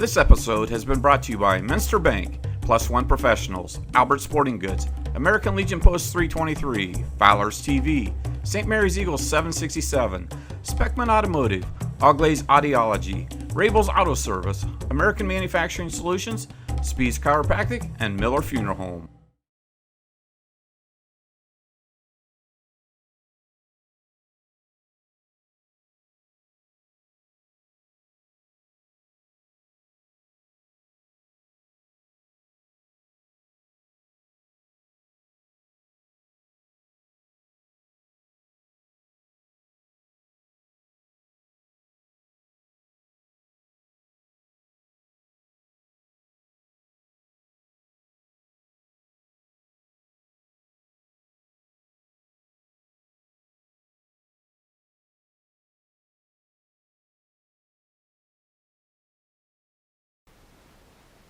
This episode has been brought to you by Minster Bank, Plus One Professionals, Albert Sporting Goods, American Legion Post 323, Fowler's TV, St. Mary's Eagles 767, Speckman Automotive, Auglaze Audiology, Rabel's Auto Service, American Manufacturing Solutions, Speed's Chiropractic, and Miller Funeral Home.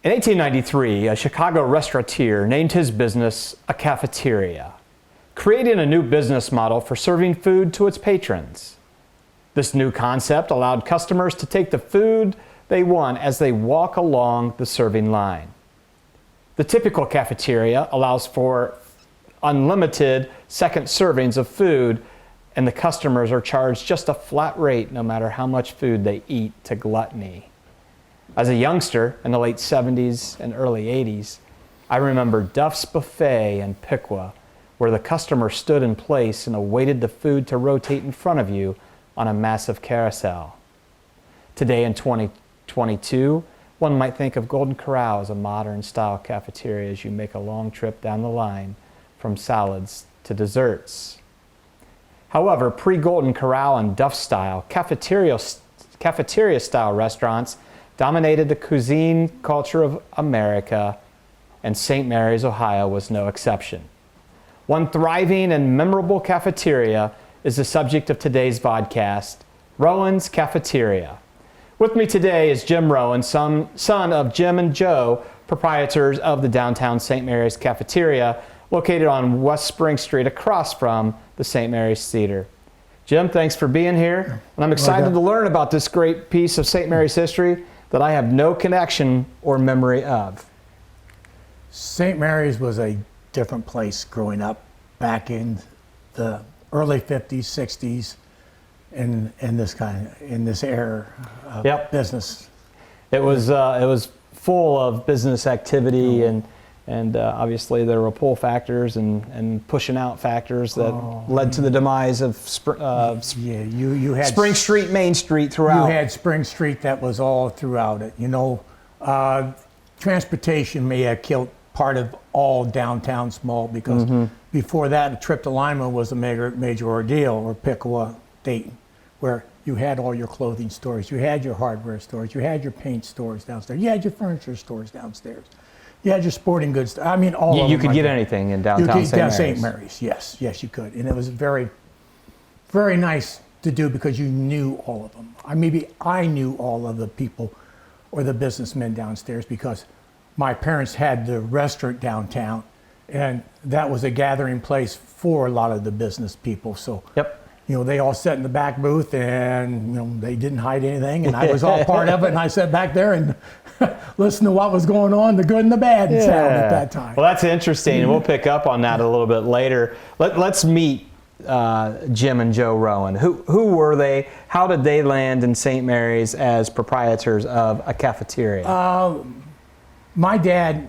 In 1893, a Chicago restaurateur named his business a cafeteria, creating a new business model for serving food to its patrons. This new concept allowed customers to take the food they want as they walk along the serving line. The typical cafeteria allows for unlimited second servings of food, and the customers are charged just a flat rate no matter how much food they eat to gluttony. As a youngster in the late 70s and early 80s, I remember Duff's Buffet in Piqua, where the customer stood in place and awaited the food to rotate in front of you on a massive carousel. Today in 2022, one might think of Golden Corral as a modern-style cafeteria as you make a long trip down the line from salads to desserts. However, pre-Golden Corral and Duff-style, cafeteria-style restaurants dominated the cuisine culture of America, and St. Mary's, Ohio was no exception. One thriving and memorable cafeteria is the subject of today's vodcast, Rowen's Cafeteria. With me today is Jim Rowan, son of Jim and Joe, proprietors of the downtown St. Mary's Cafeteria, located on West Spring Street across from the St. Mary's Theater. Jim, thanks for being here, and I'm excited to learn about this great piece of St. Mary's history that I have no connection or memory of. St. Mary's was a different place growing up back in the early 50s, 60s, in this era of business. It was full of business activity, and obviously there were pull factors and pushing out factors that led to the demise of you had Spring Street, Main Street throughout. You had Spring Street that was all throughout it. Transportation may have killed part of all downtown small because before that, a trip to Lima was a major ordeal, or Piqua, Dayton, where you had all your clothing stores, you had your hardware stores, you had your paint stores downstairs, you had your furniture stores downstairs. You had your sporting goods. I mean, all of them. You could get anything in downtown St. Mary's. St. Mary's, yes, you could. And it was very, very nice to do because you knew all of them. Maybe I knew all of the people or the businessmen downstairs because my parents had the restaurant downtown, and that was a gathering place for a lot of the business people. So, they all sat in the back booth, and they didn't hide anything, and I was all part of it, and I sat back there and listened to what was going on, the good and the bad sound at that time. Well, that's interesting, and we'll pick up on that a little bit later. Let's meet Jim and Joe Rowan. Who were they? How did they land in St. Mary's as proprietors of a cafeteria? My dad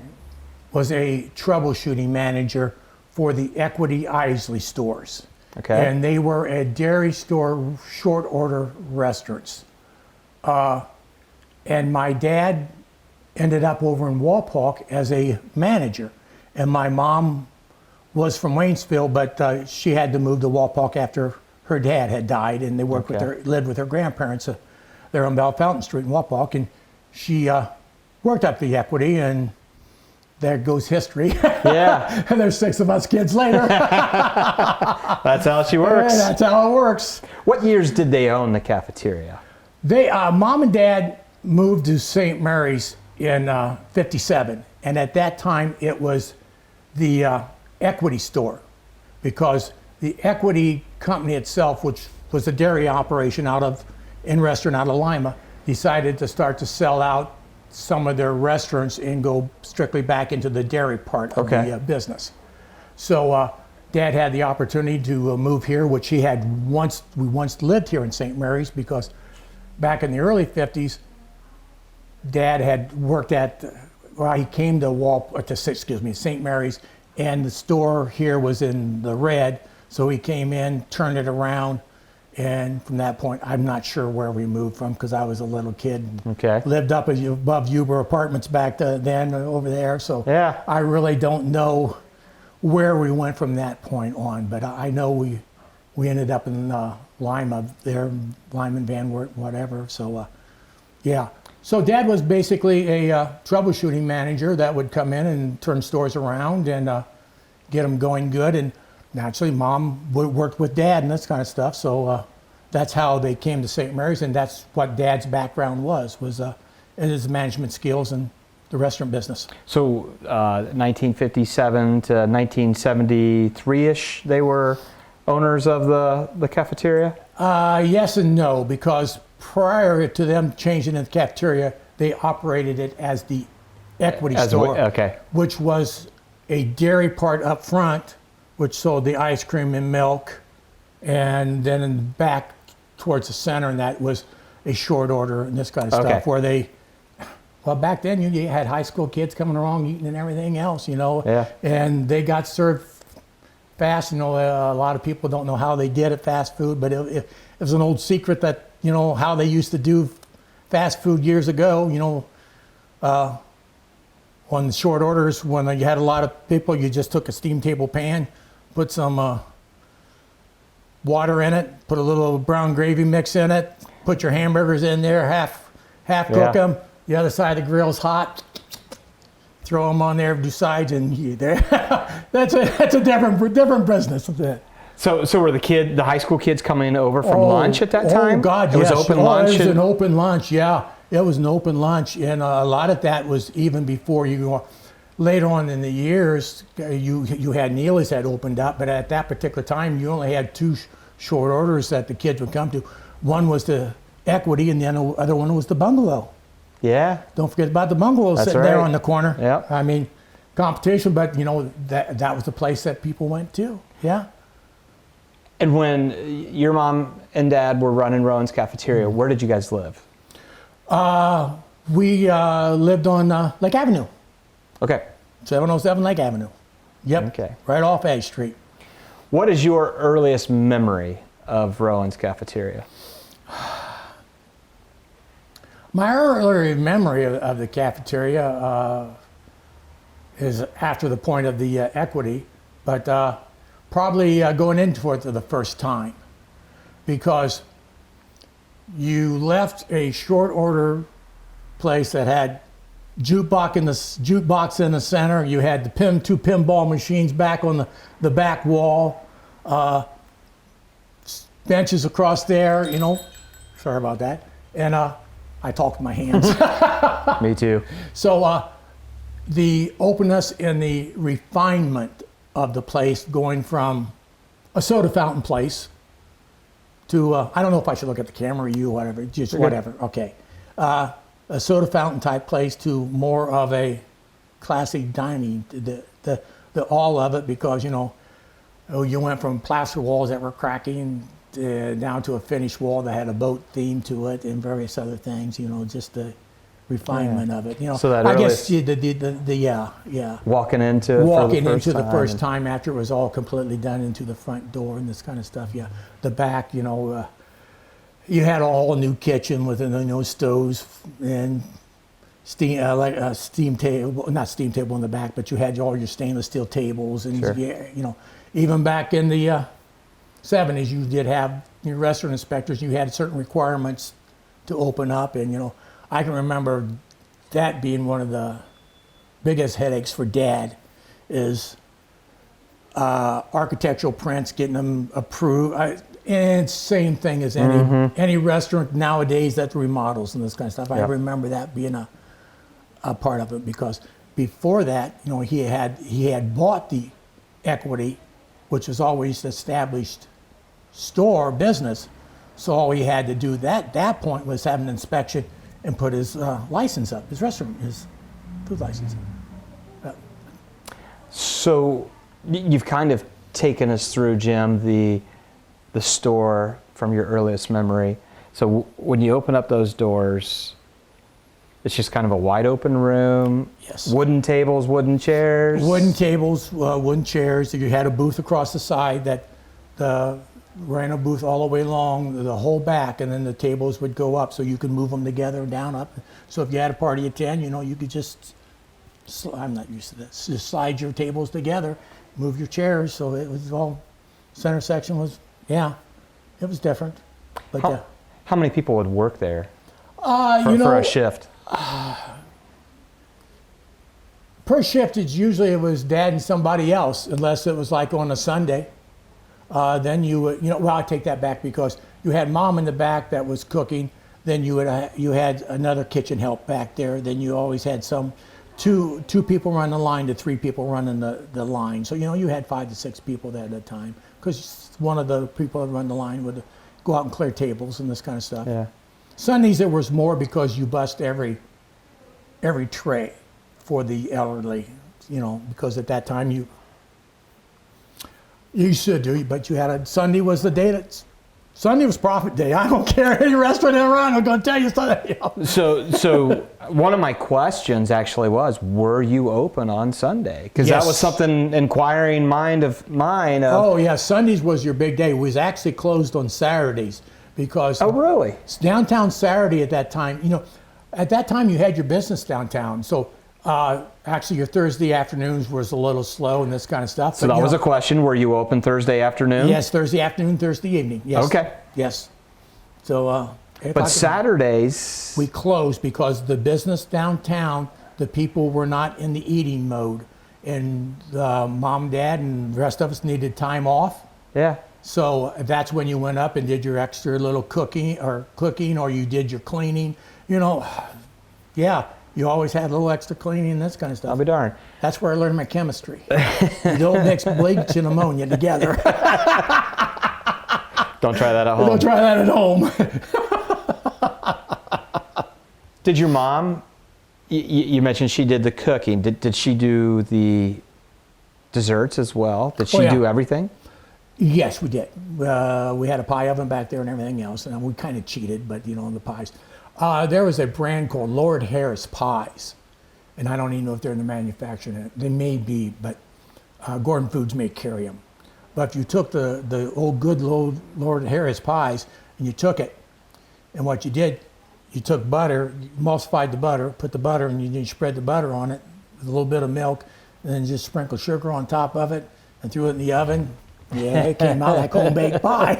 was a troubleshooting manager for the Equity Isley stores. Okay. And they were a dairy store, short order restaurants. And my dad ended up over in Walpock as a manager. And my mom was from Waynesville, but she had to move to Walpock after her dad had died, and they lived with her grandparents there on Bell Fountain Street in Walpock. And she worked up the Equity, and there goes history. Yeah. And there's 6 of us kids later. That's how she works. Yeah, that's how it works. What years did they own the cafeteria? Mom and Dad moved to St. Mary's in 57. And at that time, it was the Equity store, because the Equity company itself, which was a dairy operation restaurant out of Lima, decided to start to sell out some of their restaurants and go strictly back into the dairy part of Okay. the business. So Dad had the opportunity to move here, which we once lived here in St. Mary's, because back in the early 50s, Dad had worked he came to St. Mary's, and the store here was in the red, so he came in, turned it around, and from that point, I'm not sure where we moved from, because I was a little kid. Okay. Lived up above Huber Apartments back then over there, so Yeah. I really don't know where we went from that point on, but I know we ended up in Lima there, Lyman Van Wert, whatever. So yeah. So Dad was basically a troubleshooting manager that would come in and turn stores around and get them going good. And naturally, Mom worked with Dad and this kind of stuff. So that's how they came to St. Mary's, and that's what Dad's background was his management skills and the restaurant business. So 1957 to 1973-ish, they were owners of the cafeteria? Yes and no, because prior to them changing the cafeteria, they operated it as the equity store, okay. which was a dairy part up front, which sold the ice cream and milk, and then in the back towards the center, and that was a short order and this kind of stuff, where well, back then you had high school kids coming along eating and everything else, Yeah. and they got served fast. A lot of people don't know how they did it, fast food, but it was an old secret that, how they used to do fast food years ago, on the short orders, when you had a lot of people, you just took a steam table pan, put some water in it, put a little brown gravy mix in it, put your hamburgers in there, half cook them. The other side of the grill's hot. Throw them on there, do sides, and that's a different business. So were the high school kids coming over from lunch at that time? Oh God, it yes. was open lunch. It was an open lunch. Yeah, it was an open lunch, and a lot of that was even before you go. Later on in the years, you had Neely's had opened up, but at that particular time, you only had two short orders that the kids would come to. One was the Equity, and then the other one was the Bungalow. Yeah. Don't forget about the Bungalow sitting there on the corner. Yeah. I mean, competition, but that was the place that people went to. Yeah. And when your mom and dad were running Rowan's Cafeteria, where did you guys live? We lived on Lake Avenue. Okay. 707 Lake Avenue. Yep. Okay. Right off Edge Street. What is your earliest memory of Rowan's Cafeteria? My earlier memory of the cafeteria is after the point of the Equity, but probably going into it for the first time, because you left a short order place that had jukebox in the center. You had the two pinball machines back on the back wall, benches across there. Sorry about that, and I talk with my hands. Me too. So the openness and the refinement of the place, going from a soda fountain place to, I don't know if I should look at the camera or you, whatever, just whatever, okay. A soda fountain type place to more of a classic dining, the all of it, because, you went from plaster walls that were cracking down to a finished wall that had a boat theme to it and various other things, just the refinement of it. So that I guess yeah. Walking into the first time after it was all completely done into the front door and this kind of stuff. Yeah, the back, you had all new kitchen with stoves and steam steam table, not steam table in the back, but you had all your stainless steel tables and even back in the 70s, you did have your restaurant inspectors. You had certain requirements to open up, and I can remember that being one of the biggest headaches for Dad, is architectural prints, getting them approved. And same thing as any restaurant nowadays that remodels and this kind of stuff. I remember that being a part of it, because before that, he had bought the Equity, which was always established store business. So all he had to do that point was have an inspection and put his license up, his restaurant, his food license up. So you've kind of taken us through, Jim, the store from your earliest memory. So when you open up those doors, it's just kind of a wide open room. Yes. Wooden tables, wooden chairs. Wooden tables, wooden chairs. You had a booth across the side that ran a booth all the way along the whole back, and then the tables would go up so you could move them together, down, up. So if you had a party of 10, you could just, I'm not used to this, just slide your tables together, move your chairs. So it was all, center section was, it was different. But how many people would work there for a shift? Per shift, it was Dad and somebody else, unless it was like on a Sunday. Then you would, I take that back, because you had Mom in the back that was cooking. Then you had another kitchen help back there. Then you always had two people running the line to 3 people running the line. So you had 5 to 6 people there at a time, because one of the people that run the line would go out and clear tables and this kind of stuff. Yeah. Sundays there was more, because you bust every tray for the elderly, because at that time you should do, but you had Sunday was the day Sunday was profit day. I don't care any restaurant around, I'm going to tell you something. So one of my questions actually was, were you open on Sunday? Because Yes. that was something inquiring mind of mine. Oh yeah, Sundays was your big day. It was actually closed on Saturdays, because Oh really? downtown Saturday at that time, at that time you had your business downtown. So actually your Thursday afternoons was a little slow and this kind of stuff. So that was a question. Were you open Thursday afternoon? Yes, Thursday afternoon, Thursday evening. Yes. Okay. Yes. So. But Saturdays, we closed, because the business downtown, the people were not in the eating mode, and Mom, Dad, and the rest of us needed time off. Yeah. So that's when you went up and did your extra little cooking, or you did your cleaning. Yeah, you always had a little extra cleaning and this kind of stuff. I'll be darned. That's where I learned my chemistry. You don't mix bleach and ammonia together. Don't try that at home. Don't try that at home. Did your mom, you mentioned she did the cooking. Did she do the desserts as well? Did she do everything? Yes, we did. We had a pie oven back there and everything else, and we kind of cheated, but the pies. There was a brand called Lord Harris Pies, and I don't even know if they're in the manufacturing. They may be, but Gordon Foods may carry them. But if you took the old good Lord Harris Pies and you took it, and what you did, you took butter, you emulsified the butter, put the butter, and you spread the butter on it with a little bit of milk, and then just sprinkle sugar on top of it and threw it in the oven. Yeah, it came out like home-baked pie.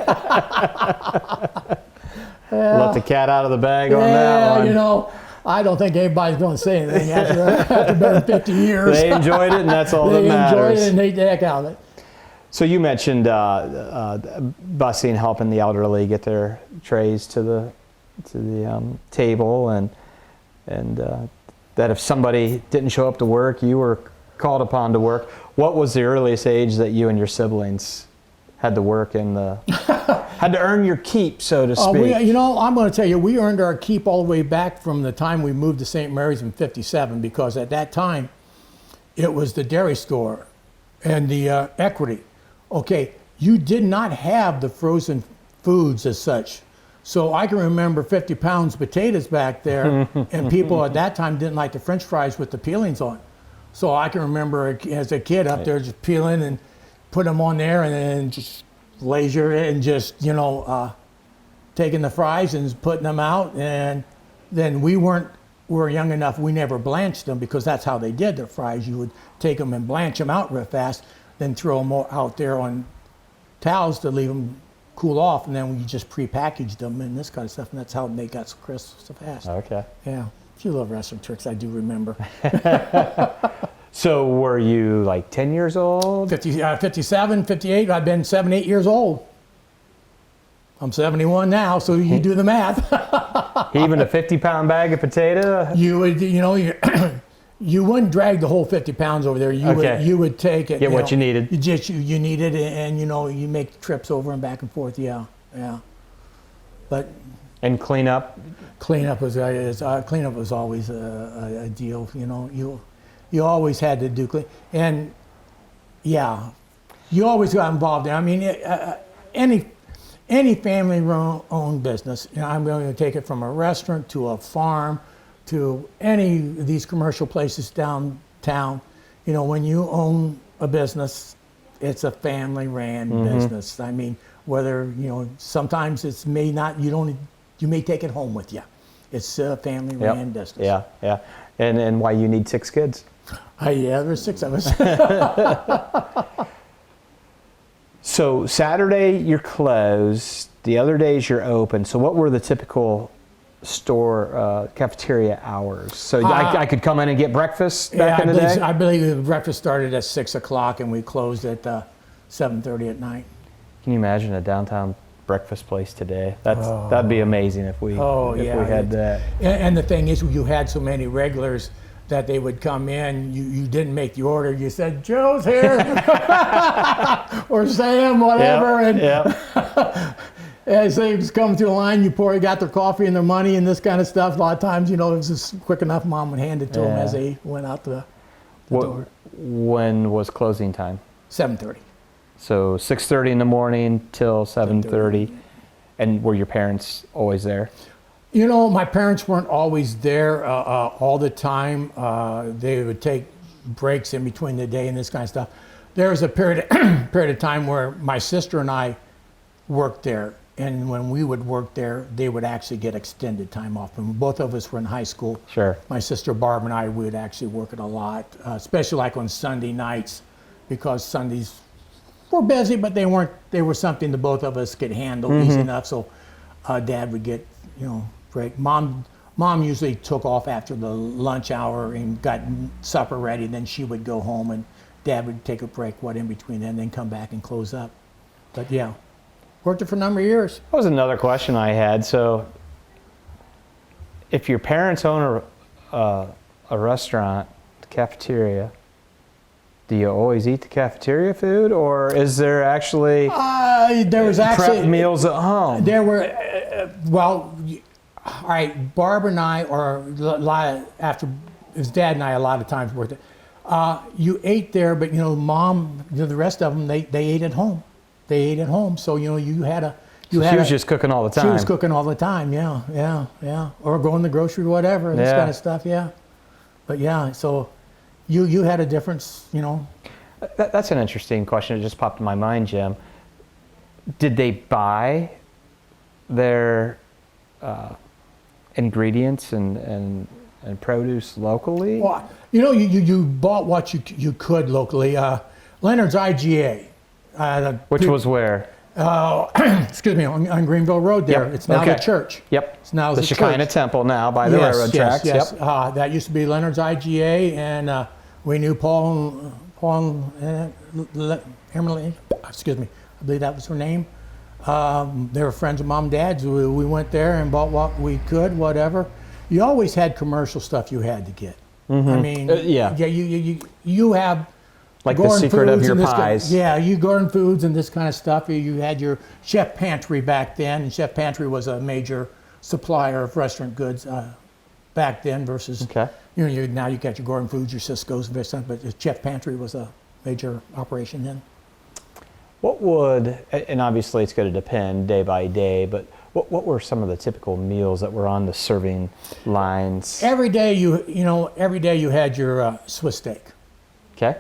Let the cat out of the bag on that one. I don't think anybody's going to say anything after about 50 years. They enjoyed it, and that's all that matters. They enjoyed it and ate the heck out of it. So you mentioned busing, helping the elderly get their trays to the table, and that if somebody didn't show up to work, you were called upon to work. What was the earliest age that you and your siblings had to work in had to earn your keep, so to speak? I'm going to tell you, we earned our keep all the way back from the time we moved to St. Mary's in '57, because at that time it was the dairy store and the Equity. Okay, you did not have the frozen foods as such. So I can remember 50 pounds potatoes back there, and people at that time didn't like the French fries with the peelings on. So I can remember as a kid up there just peeling and put them on there, and then just laser it and just, taking the fries and putting them out. And then we were young enough, we never blanched them, because that's how they did their fries. You would take them and blanch them out real fast, then throw them out there on towels to leave them cool off, and then we just pre-packaged them and this kind of stuff, and that's how they got so crisp so fast. Okay. Yeah, a few little restaurant tricks I do remember. So were you like 10 years old? 57, 58, I've been 7, 8 years old. I'm 71 now, so you do the math. Even a 50-pound bag of potato? You would, you wouldn't drag the whole 50 pounds over there. You would take it. Get what you needed. You needed it, and you make trips over and back and forth. Yeah. But And cleanup? Cleanup was always a deal. You know, you always had to do clean, and yeah, you always got involved in. I mean, any family-owned business. You know, I'm going to take it from a restaurant to a farm to any of these commercial places downtown. You know, when you own a business, it's a family-ran business. I mean, whether, you know, sometimes it's may not, you may take it home with you. It's a family-ran business. Yeah, yeah. And why you need 6 kids? Yeah, there's 6 of us. So Saturday you're closed. The other days you're open. So what were the typical store cafeteria hours? So I could come in and get breakfast back in the day? I believe the breakfast started at 6 o'clock and we closed at 7:30 at night. Can you imagine a downtown breakfast place today? That'd be amazing if we had that. And the thing is, you had so many regulars that they would come in. You didn't make the order. You said, Joe's here, or Sam, whatever. As they come through the line, you got their coffee and their money and this kind of stuff. A lot of times, you know, it was just quick enough. Mom would hand it to them as they went out the door. When was closing time? 7:30. So 6:30 in the morning till 7:30. And were your parents always there? You know, my parents weren't always there all the time. They would take breaks in between the day and this kind of stuff. There was a period of time where my sister and I worked there. And when we would work there, they would actually get extended time off. And both of us were in high school. Sure. My sister Barb and I would actually work it a lot, especially like on Sunday nights, because Sundays were busy, but they were something that both of us could handle easy enough. So Dad would get, you know, break. Mom usually took off after the lunch hour and got supper ready. Then she would go home, and Dad would take a break, in between then come back and close up. But yeah, worked it for a number of years. That was another question I had. So, if your parents own a restaurant, the cafeteria, do you always eat the cafeteria food, or is there actually prep meals at home? There were, all right, Barb and I, or after it was Dad and I, a lot of times worked it. You ate there, but you know, Mom, you know, the rest of them, they ate at home. They ate at home, so you know, you had a. She was just cooking all the time. She was cooking all the time, yeah. Or going to the grocery, whatever, this kind of stuff, yeah. But yeah, so you had a difference, you know. That's an interesting question. It just popped in my mind, Jim. Did they buy their ingredients and produce locally? Well, you know, you bought what you could locally. Leonard's IGA. Which was where? Excuse me, on Greenville Road there. Yep. It's now the church. Yep. It's now the Shekinah Temple now by the railroad tracks. Yes. Yep. That used to be Leonard's IGA, and we knew Paul Emily. Excuse me. I believe that was her name. They were friends of Mom and Dad's. We went there and bought what we could, whatever. You always had commercial stuff you had to get. I mean, you have. Like the secret of your pies. You Gordon Foods and this kind of stuff. You had your Chef Pantry back then, and Chef Pantry was a major supplier of restaurant goods back then versus, you know, now you got your Gordon Foods, your Cisco's, but Chef Pantry was a major operation then. What would, and obviously it's going to depend day by day, but what were some of the typical meals that were on the serving lines? Every day you had your Swiss steak. Okay.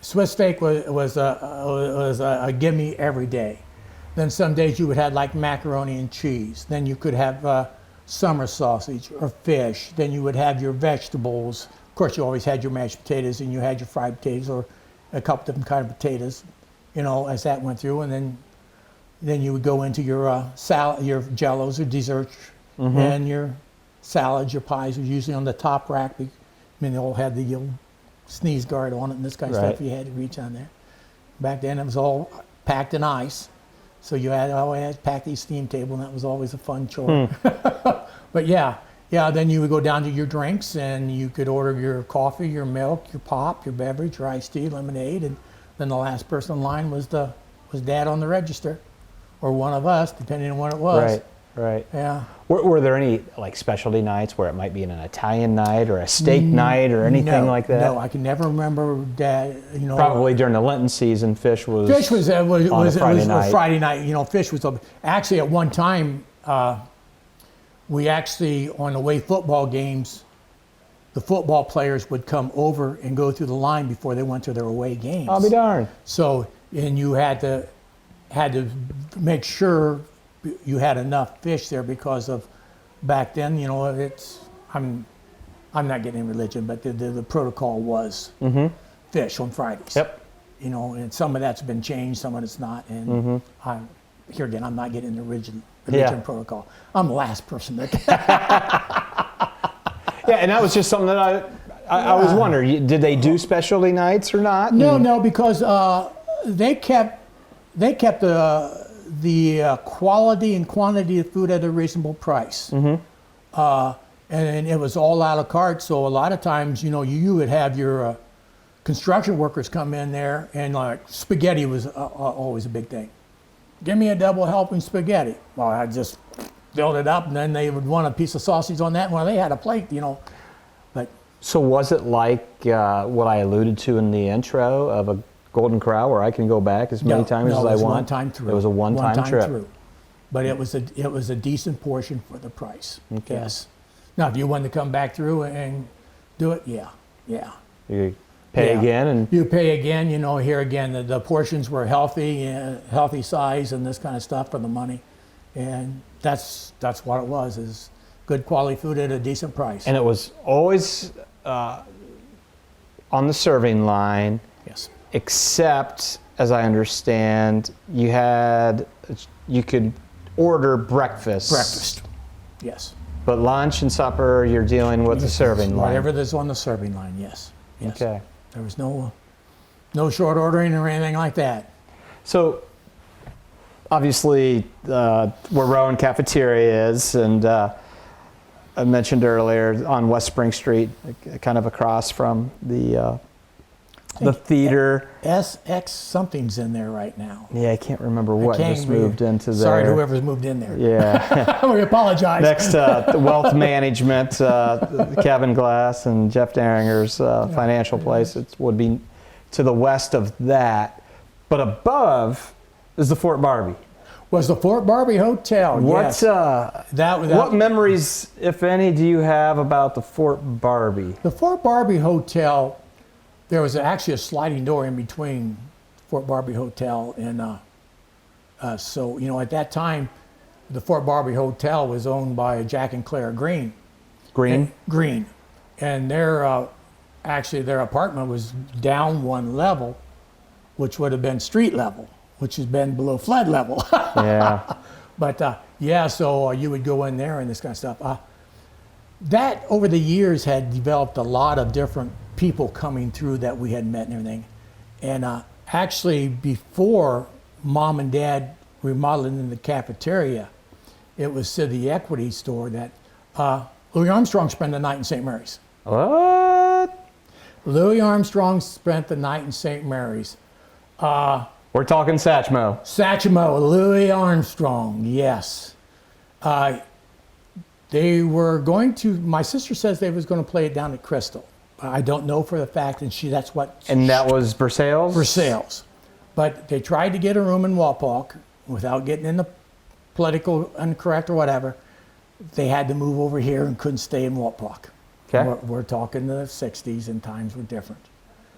Swiss steak was a gimme every day. Then some days you would have like macaroni and cheese. Then you could have summer sausage or fish. Then you would have your vegetables. Of course, you always had your mashed potatoes, and you had your fried potatoes or a couple different kind of potatoes, you know, as that went through. And then you would go into your salad, your jellos or desserts, and your salads, your pies were usually on the top rack. I mean, they all had the sneeze guard on it and this kind of stuff. You had to reach on there. Back then it was all packed in ice, so you always had to pack these steam table, and that was always a fun chore. But then you would go down to your drinks, and you could order your coffee, your milk, your pop, your beverage, your iced tea, lemonade, and then the last person in line was Dad on the register, or one of us, depending on what it was. Right. Yeah. Were there any like specialty nights where it might be an Italian night or a steak night or anything like that? No, I can never remember that. Probably during the Lenten season, fish was Fish was on a Friday night. Friday night. Fish was actually at one time. We actually on away football games, the football players would come over and go through the line before they went to their away games. I'll be darned. So and you had to make sure you had enough fish there because of back then. I'm not getting in religion, but the protocol was fish on Fridays. Yep. And some of that's been changed, some of it's not. And here again, I'm not getting in the religion protocol. I'm the last person that. Yeah, and that was just something that I was wondering. Did they do specialty nights or not? No, because they kept the quality and quantity of food at a reasonable price. And it was all a la carte. So a lot of times, you would have your construction workers come in there, and like spaghetti was always a big thing. Give me a double helping spaghetti. Well, I just filled it up, and then they would want a piece of sausage on that. Well, they had a plate, But So was it like what I alluded to in the intro of a Golden Corral, where I can go back as many times as I want? it was one time through. It was a one-time trip. Through. But it was a decent portion for the price. Okay. Yes. Now, if you wanted to come back through and do it, yeah. You pay again, and You pay again. Here again, the portions were healthy size and this kind of stuff for the money, and that's what it was, is good quality food at a decent price. and it was always on the serving line. Yes. Except, as I understand, you could order breakfast. Yes. But lunch and supper, you're dealing with the serving line. Whatever that's on the serving line, yes. Okay. There was no short ordering or anything like that. So, obviously, where Rowen Cafeteria is, and I mentioned earlier on West Spring Street, kind of across from the theater. SX something's in there right now. Yeah, I can't remember what just remember. moved into there. Sorry to whoever's moved in there. Yeah. We apologize. Next, the Wealth Management, Kevin Glass and Jeff Daringer's financial place. It would be to the west of that. But above is the Fort Barbie. Was the Fort Barbie Hotel. What's yes. What memories, if any, do you have about the Fort Barbie? The Fort Barbie Hotel, there was actually a sliding door in between Fort Barbie Hotel and so at that time, the Fort Barbie Hotel was owned by Jack and Clara Green. Green. And their apartment was down one level, which would have been street level, which has been below flood level. Yeah. But so you would go in there and this kind of stuff. That over the years had developed a lot of different people coming through that we had met and everything. And actually, before Mom and Dad remodeled in the cafeteria, it was to the Equity store that Louis Armstrong spent the night in St. Mary's. What? Louis Armstrong spent the night in St. Mary's. We're talking Satchmo. Satchmo, Louis Armstrong, yes. They were going to, my sister says they was going to play it down at Crystal. I don't know for the fact, and that's what. And that was for sales? For sales. But they tried to get a room in Walpock without getting into political incorrect or whatever. They had to move over here and couldn't stay in Walpock. Okay. We're talking the 60s and times were different.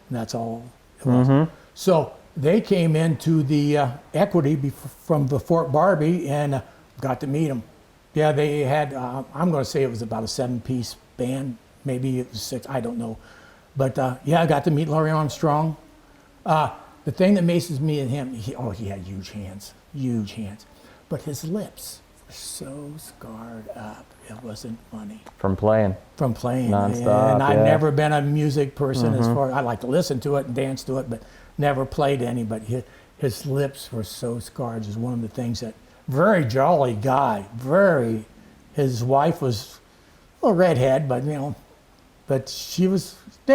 And that's all it was. So they came into the Equity from the Fort Barbie and got to meet them. Yeah, they had, I'm going to say it was about a 7-piece band. Maybe it was 6, I don't know. But I got to meet Louis Armstrong. The thing that amazes me and him, he had huge hands. But his lips were so scarred up, it wasn't funny. From playing. Nonstop, and I've never been a music person as far, I like to listen to it and dance to it, but never played any. But his lips were so scarred. It was one of the things that, very jolly guy, his wife was a redhead, but they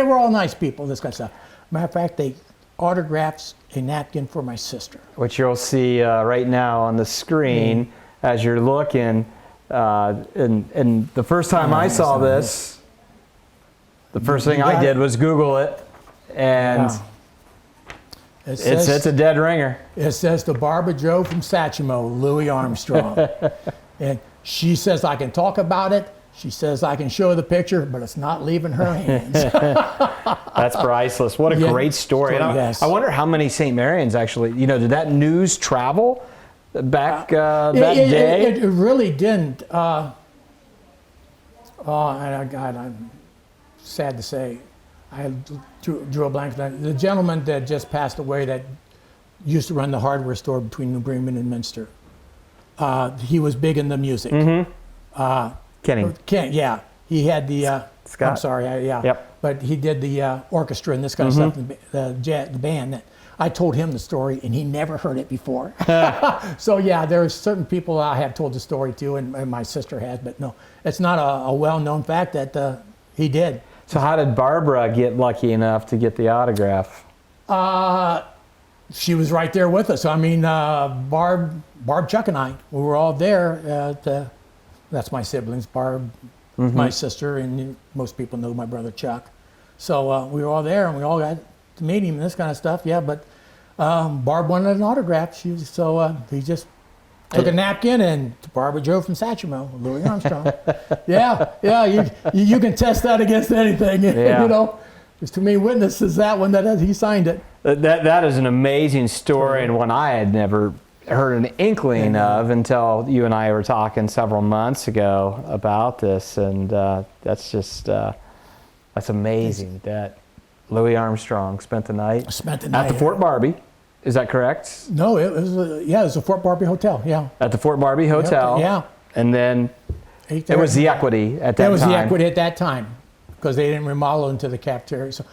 were all nice people, this kind of stuff. Matter of fact, they autographed a napkin for my sister. Which you'll see right now on the screen. as you're looking. And the first time I saw this, the first thing I did was Google it, and it's a dead ringer. It says the Barbara Joe from Satchmo, Louis Armstrong. And she says I can talk about it. She says I can show the picture, but it's not leaving her hands. That's priceless. What a great story. Yes. I wonder how many St. Marians actually, did that news travel back that day? It really didn't. And I'm sad to say, I drew a blank. The gentleman that just passed away that used to run the hardware store between New Bremen and Minster, he was big in the music. Mm-hmm. Kenny. Yeah. He had the, Scott. I'm sorry, yeah. Yep. But he did the orchestra and this kind of stuff, the band. I told him the story, and he never heard it before. So, yeah, there's certain people I have told the story to, and my sister has, but no, it's not a well-known fact that he did. So how did Barbara get lucky enough to get the autograph? She was right there with us. I mean, Barb, Chuck, and I, we were all there. That's my siblings, Barb, my sister, and most people know my brother Chuck. So we were all there, and we all got to meet him and this kind of stuff. Yeah, but Barb wanted an autograph. He just took a napkin and to Barbara Joe from Satchmo, Louis Armstrong. Yeah, you can test that against anything, There's too many witnesses that one that he signed it. That is an amazing story, and one I had never heard an inkling of until you and I were talking several months ago about this, and that's just that's amazing that Louis Armstrong spent the night at the Fort Barbie. Is that correct? No, it was a Fort Barbie hotel. Yeah, at the Fort Barbie hotel. Yeah, and then it was the Equity at that time. It was the Equity at that time because they didn't remodel into the cafeteria. So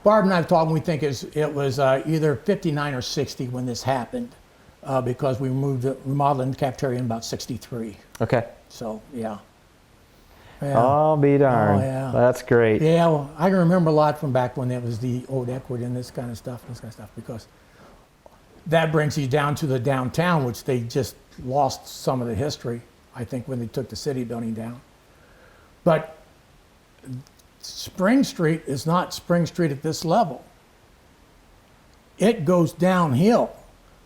Barb and I have talked. We think it was either 59 or 60 when this happened. Because we remodeled the cafeteria in about 63. Okay. So, yeah. I'll be darned. Oh, yeah. That's great. Yeah, well, I can remember a lot from back when it was the old Equity and this kind of stuff, because that brings you down to the downtown, which they just lost some of the history, I think, when they took the city building down. But Spring Street is not Spring Street at this level. It goes downhill.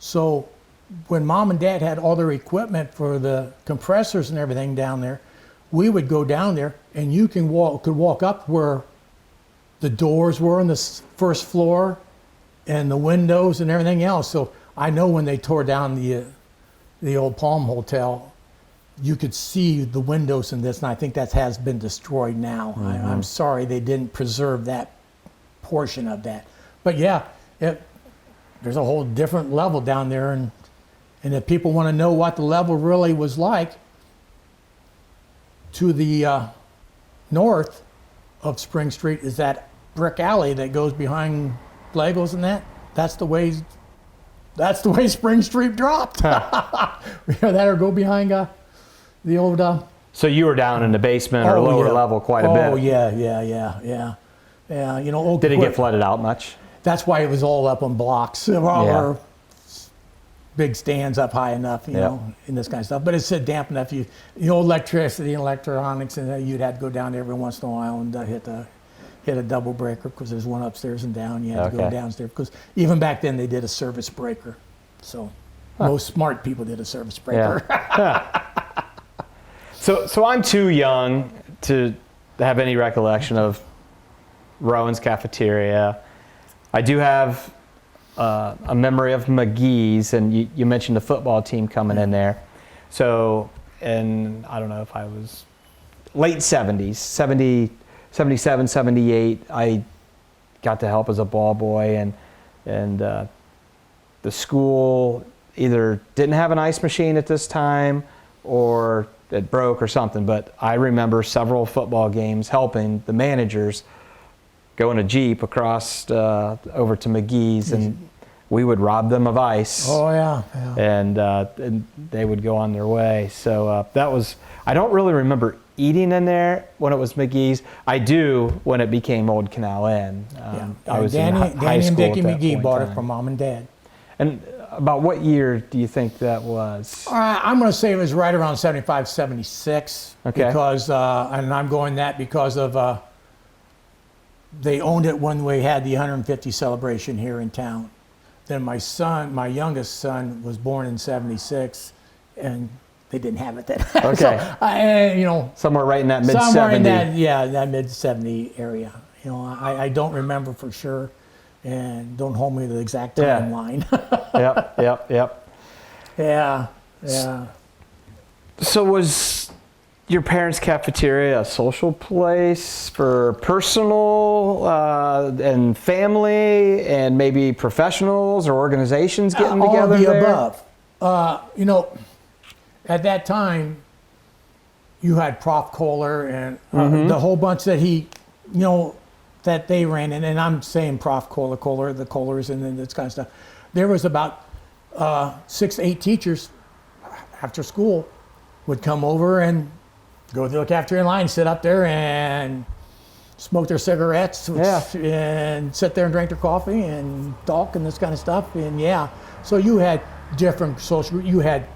So when Mom and Dad had all their equipment for the compressors and everything down there, we would go down there, and you could walk up where the doors were on the first floor, and the windows and everything else. So I know when they tore down the old Palm Hotel, you could see the windows in this, and I think that has been destroyed now. I'm sorry they didn't preserve that portion of that. But yeah, there's a whole different level down there, and if people want to know what the level really was like, to the north of Spring Street is that brick alley that goes behind Legos and that. That's the way Spring Street dropped. That or go behind the old. So you were down in the basement or lower level quite a bit. Oh yeah. Old Did it get flooded out much? That's why it was all up on blocks or big stands up high enough, and this kind of stuff. But it's damp enough. Electricity and electronics, and you'd have to go down there every once in a while and hit a double breaker because there's one upstairs and down. You had to go downstairs because even back then they did a service breaker. So most smart people did a service breaker. Yeah. So I'm too young to have any recollection of Rowen's Cafeteria. I do have a memory of McGee's, and you mentioned the football team coming in there. So, and I don't know if I was late 70s, 77, 78, I got to help as a ball boy, and the school either didn't have an ice machine at this time or it broke or something, but I remember several football games helping the managers go in a Jeep across over to McGee's, and we would rob them of ice. Oh, yeah. And they would go on their way. So that was, I don't really remember eating in there when it was McGee's. I do when it became Old Canal Inn. I was Danny in high and school Dickie at that McGee point bought in it time. from Mom and Dad. And About what year do you think that was? I'm going to say it was right around 75, 76. Okay. Because, and I'm going that because of, they owned it when we had the 150 celebration here in town. Then my youngest son was born in 76, and they didn't have it then. Okay. So, somewhere right in that mid-70. somewhere in that mid-70 area. I don't remember for sure, and don't hold me to the exact timeline. Yep. Yeah. So was your parents' cafeteria a social place for personal and family and maybe professionals or organizations getting together all of the there? above. At that time, you had Prof. Kohler and the whole bunch that that they ran in, and I'm saying Prof. Kohler, the Kohlers, and then this kind of stuff. There was about 6 to 8 teachers after school would come over and go to the cafeteria line, sit up there and smoke their cigarettes and sit there and drink their coffee and talk and this kind of stuff. And so you had different social, you had,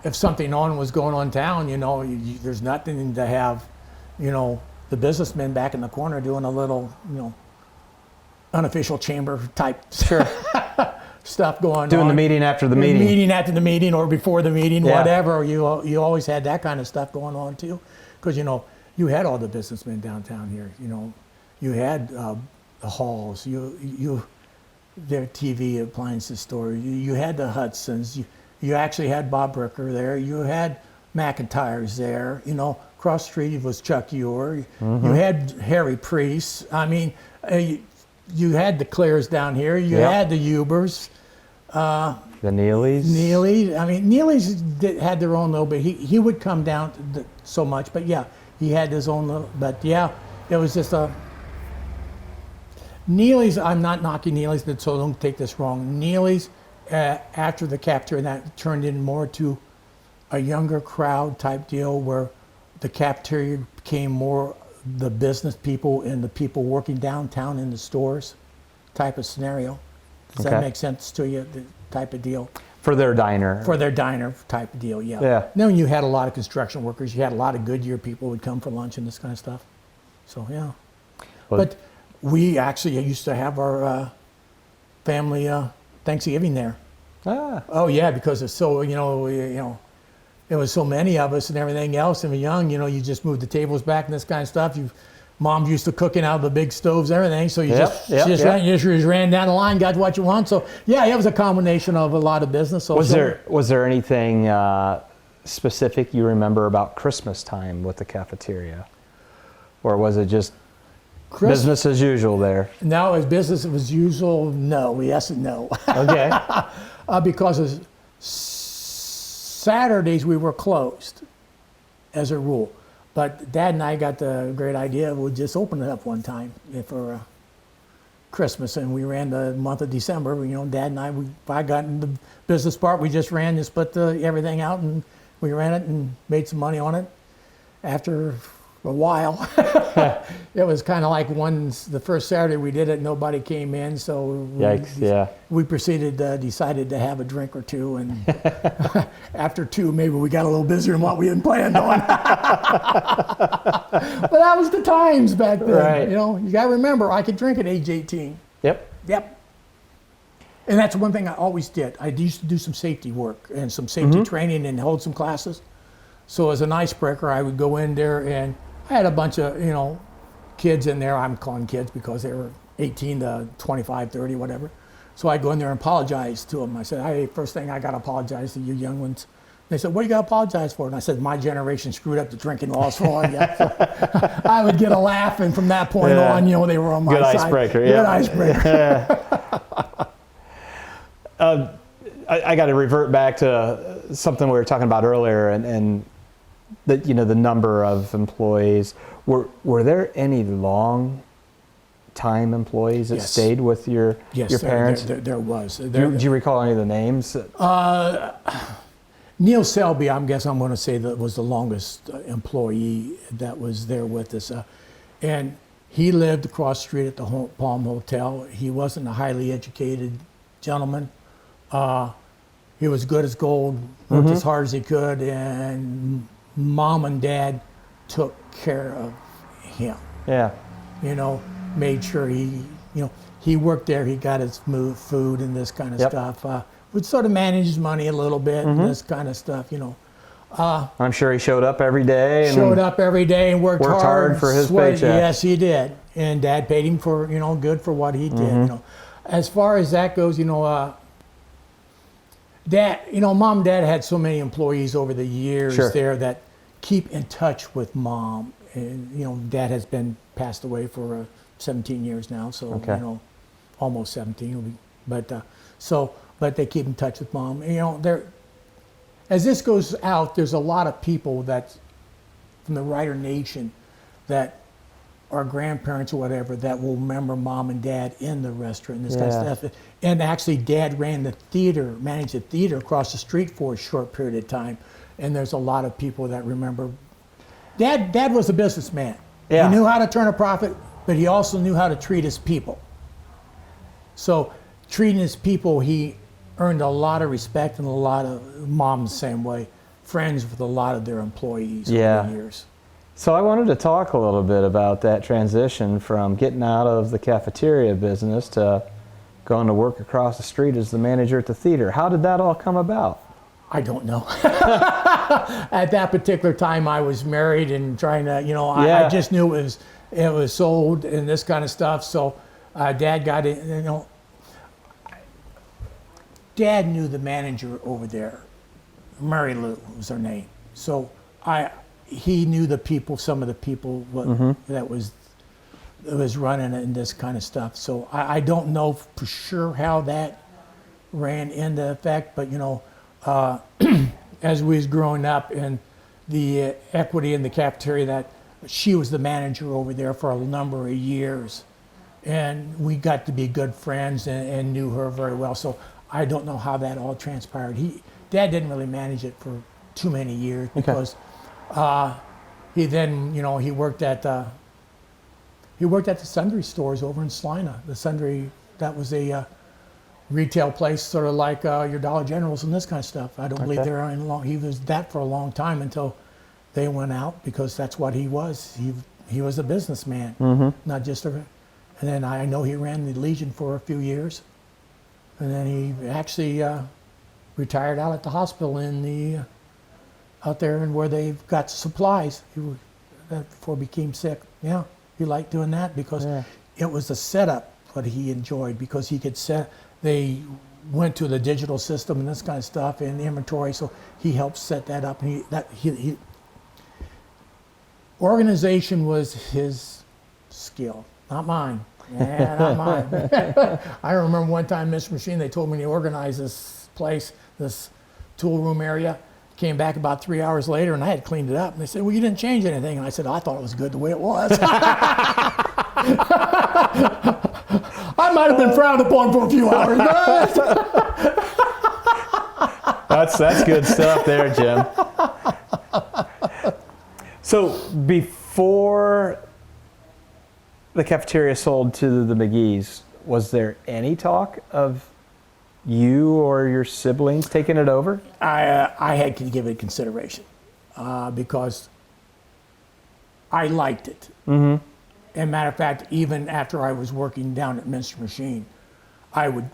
if something on was going on in town, there's nothing to have, the businessmen back in the corner doing a little, unofficial chamber type stuff going on. Doing the meeting after the meeting. Meeting after the meeting or before the meeting, whatever. You always had that kind of stuff going on too. Because, you had all the businessmen downtown here. You had the Halls, their TV appliances store. You had the Hudsons. You actually had Bob Bricker there. You had McIntyre's there. Across the street was Chuck Ure. You had Harry Priest. I mean, you had the Claires down here. You had the Ubers. The Neelys. Neely's had their own little bit. He would come down so much, but he had his own little. But it was just a. Neely's. I'm not knocking Neely's, so don't take this wrong. Neely's after the cafeteria, that turned in more to a younger crowd type deal where the cafeteria became more the business people and the people working downtown in the stores type of scenario. Does that make sense to you, the type of deal? For their diner. For their diner type of deal, yeah. Then you had a lot of construction workers. You had a lot of Goodyear people would come for lunch and this kind of stuff. So, but we actually used to have our family Thanksgiving there. Oh, yeah, because it's so, there was so many of us and everything else. And young, you just moved the tables back and this kind of stuff. Mom used to cooking out of the big stoves and everything. So you just ran down the line, got what you want. So, it was a combination of a lot of business. So, was there anything specific you remember about Christmas time with the cafeteria? Or was it just business as usual there? No, as business as usual, no. Yes and no. Okay. Because of Saturdays we were closed as a rule. But Dad and I got the great idea we'd just open it up one time for Christmas, and we ran the month of December. Dad and I got in the business part, we just ran and split everything out, and we ran it and made some money on it. After a while, it was kind of like the first Saturday we did it, nobody came in, so we decided to have a drink or two, and after 2, maybe we got a little busier than what we had planned on. But that was the times back then. Right. You got to remember, I could drink at age 18. Yep. And that's one thing I always did. I used to do some safety work and some safety training and hold some classes. So as an icebreaker, I would go in there, and I had a bunch of, kids in there. I'm calling kids because they were 18 to 25, 30, whatever. So I'd go in there and apologize to them. I said, hey, first thing I got to apologize to you young ones. They said, what do you got to apologize for? And I said, my generation screwed up the drinking laws for you. So I would get a laugh, and from that point on, they were on my side. Good icebreaker. I got to revert back to something we were talking about earlier, and that the number of employees. Were there any long time employees that stayed with your parents? There was. Do you recall any of the names? Neil Selby, I'm going to say that was the longest employee that was there with us, and he lived across the street at the Palm Hotel. He wasn't a highly educated gentleman. He was good as gold, worked as hard as he could, and Mom and Dad took care of him. Yeah. You know, made sure he worked there, he got his food and this kind of stuff. Would sort of manage his money a little bit and this kind of stuff, I'm sure he showed up every day. And showed up every day and worked hard for his paycheck. Yes, he did. And Dad paid him for, good for what he did, As far as that goes, Dad, Mom and Dad had so many employees over the years there that keep in touch with Mom. And, Dad has been passed away for 17 years now, so, almost 17. But they keep in touch with Mom. As this goes out, there's a lot of people that, from the writer nation, that are grandparents or whatever, that will remember Mom and Dad in the restaurant and this kind of stuff. And actually, Dad ran the theater, managed the theater across the street for a short period of time. And there's a lot of people that remember. Dad was a businessman. Yeah. He knew how to turn a profit, but he also knew how to treat his people. So treating his people, he earned a lot of respect, and a lot of Mom the same way, friends with a lot of their employees over the years. So I wanted to talk a little bit about that transition from getting out of the cafeteria business to going to work across the street as the manager at the theater. How did that all come about? I don't know. At that particular time, I was married and trying to, I just knew it was sold and this kind of stuff. So Dad got it, Dad knew the manager over there, Mary Lou was her name. So he knew the people, some of the people that was running it and this kind of stuff. So I don't know for sure how that ran into effect, but as we was growing up and the equity in the cafeteria, that she was the manager over there for a number of years, and we got to be good friends and knew her very well. So I don't know how that all transpired. Dad didn't really manage it for too many years because he then, he worked at the Sundry stores over in Salina. The Sundry, that was a retail place, sort of like your Dollar Generals and this kind of stuff. I don't believe they're in long. He was that for a long time until they went out, because that's what he was. He was a businessman, not just a. And then I know he ran the Legion for a few years, and then he actually retired out at the hospital out there and where they've got supplies. Before he became sick. Yeah, he liked doing that because it was a setup what he enjoyed, because he could they went to the digital system and this kind of stuff and the inventory, so he helped set that up. And organization was his skill, not mine. Yeah, not mine. I remember one time, Mr. Machine, they told me to organize this place, this tool room area. Came back about 3 hours later, and I had cleaned it up. And they said, "Well, you didn't change anything." And I said, "I thought it was good the way it was." I might have been frowned upon for a few hours. That's good stuff there, Jim. So before the cafeteria sold to the McGee's, was there any talk of you or your siblings taking it over? I had to give it consideration because I liked it. And matter of fact, even after I was working down at Minster Machine, I would,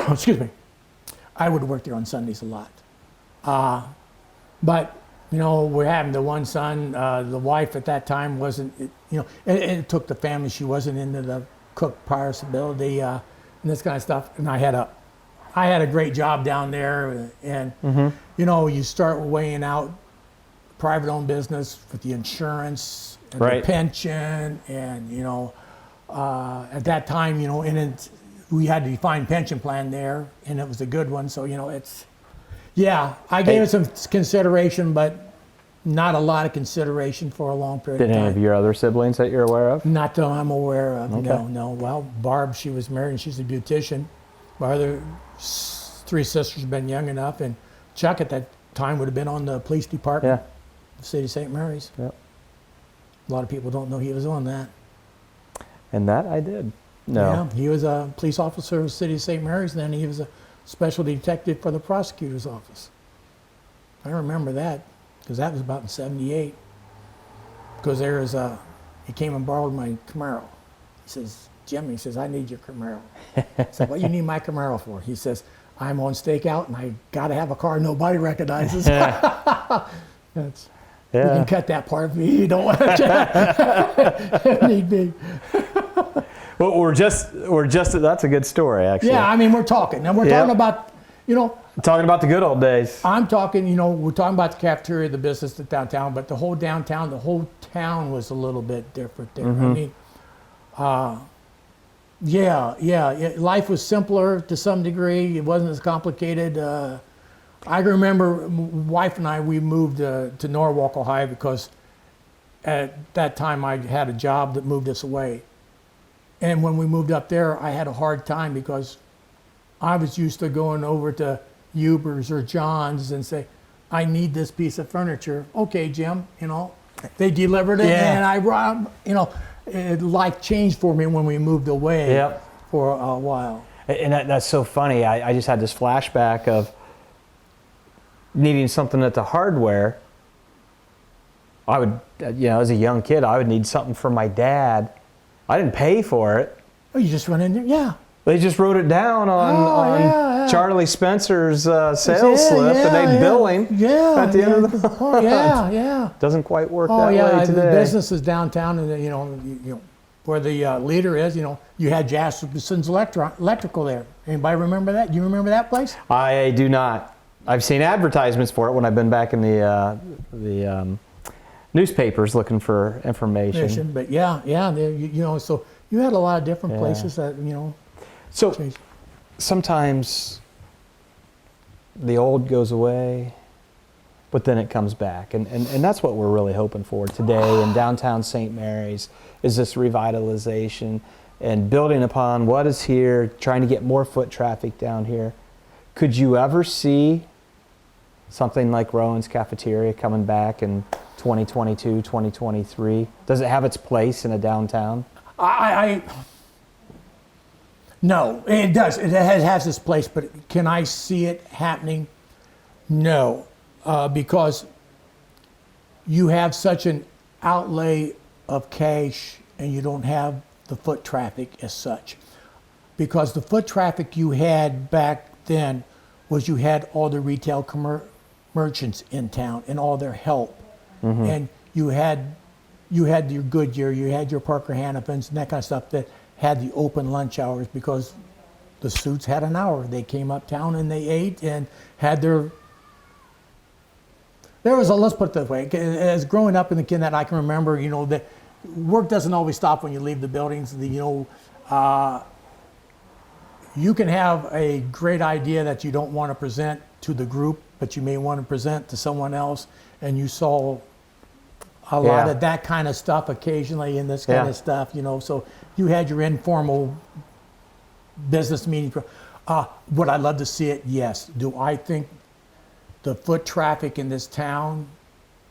excuse me, I would work there on Sundays a lot. But, we're having the one son, the wife at that time wasn't, it took the family. She wasn't into the cook possibility and this kind of stuff. And I had a great job down there, and you start weighing out private-owned business with the insurance and the pension, and at that time, we had a defined pension plan there, and it was a good one. So I gave it some consideration, but not a lot of consideration for a long period of time. Did any of your other siblings that you're aware of? Not that I'm aware of. No. Well, Barb, she was married, and she's a beautician. My other three sisters have been young enough, and Chuck at that time would have been on the police department, the city of St. Mary's. Yep. A lot of people don't know he was on that. And that I did. No. Yeah, he was a police officer of the city of St. Mary's, and then he was a special detective for the prosecutor's office. I remember that because that was about in '78. Because he came and borrowed my Camaro. He says, Jim, he says, I need your Camaro. I said, what do you need my Camaro for? He says, I'm on stakeout and I got to have a car nobody recognizes. That's, You can cut that part if you don't want to. Need be. Well, we're just. That's a good story, actually. Yeah, I mean, we're talking. And we're talking about, Talking about the good old days. I'm talking, we're talking about the cafeteria, the business at downtown, but the whole town was a little bit different there. Mm-hmm. I mean, life was simpler to some degree. It wasn't as complicated. I remember my wife and I, we moved to Norwalk, Ohio, because at that time I had a job that moved us away. And when we moved up there, I had a hard time because I was used to going over to Huber's or John's and say, I need this piece of furniture. Okay, Jim, they delivered it, and life changed for me when we moved away for a while. And that's so funny. I just had this flashback of needing something at the hardware. I would, as a young kid, I would need something for my dad. I didn't pay for it. Oh, you just run in there? Yeah. They just wrote it down on Charlie Spencer's sales slip, and they'd bill him at the end of the month. Doesn't quite work that way today. The businesses downtown, and where the leader is, you had Jasperson's Electrical there. Anybody remember that? Do you remember that place? I do not. I've seen advertisements for it when I've been back in the newspapers looking for information. But so you had a lot of different places that So changed. Sometimes the old goes away, but then it comes back. And that's what we're really hoping for today in downtown St. Mary's, is this revitalization and building upon what is here, trying to get more foot traffic down here. Could you ever see something like Rowen's Cafeteria coming back in 2022, 2023? Does it have its place in a downtown? No, it does. It has its place, but can I see it happening? No, because you have such an outlay of cash and you don't have the foot traffic as such. Because the foot traffic you had back then was you had all the retail merchants in town and all their help. Mm-hmm. And you had your Goodyear, you had your Parker Hannafins and that kind of stuff that had the open lunch hours because the suits had an hour. They came uptown and they ate and had their... let's put it this way, as growing up in the kid that I can remember, that work doesn't always stop when you leave the buildings. You can have a great idea that you don't want to present to the group, but you may want to present to someone else, and you saw a lot of that kind of stuff occasionally in this kind of stuff, so you had your informal business meeting. Would I love to see it? Yes. Do I think the foot traffic in this town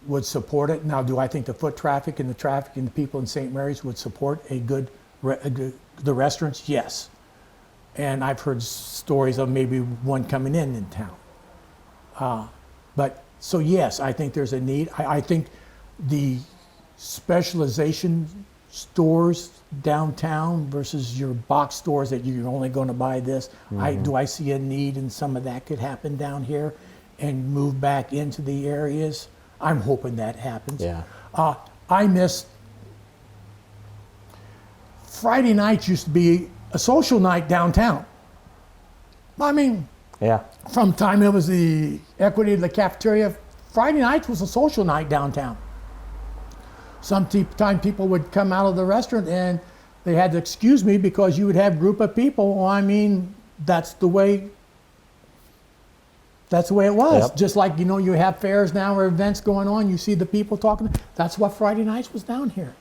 would support it? Now, do I think the foot traffic and the people in St. Mary's would support the restaurants? Yes. And I've heard stories of maybe one coming in town. So yes, I think there's a need. I think the specialization stores downtown versus your box stores that you're only going to buy this. Mm-hmm. Do I see a need in some of that could happen down here and move back into the areas? I'm hoping that happens. Yeah. I miss Friday nights used to be a social night downtown. I mean, from time it was the equity of the cafeteria, Friday nights was a social night downtown. Sometimes people would come out of the restaurant and they had to excuse me because you would have a group of people. Well, I mean, that's the way it was. Yep. Just like, you have fairs now or events going on, you see the people talking. That's what Friday nights was down here.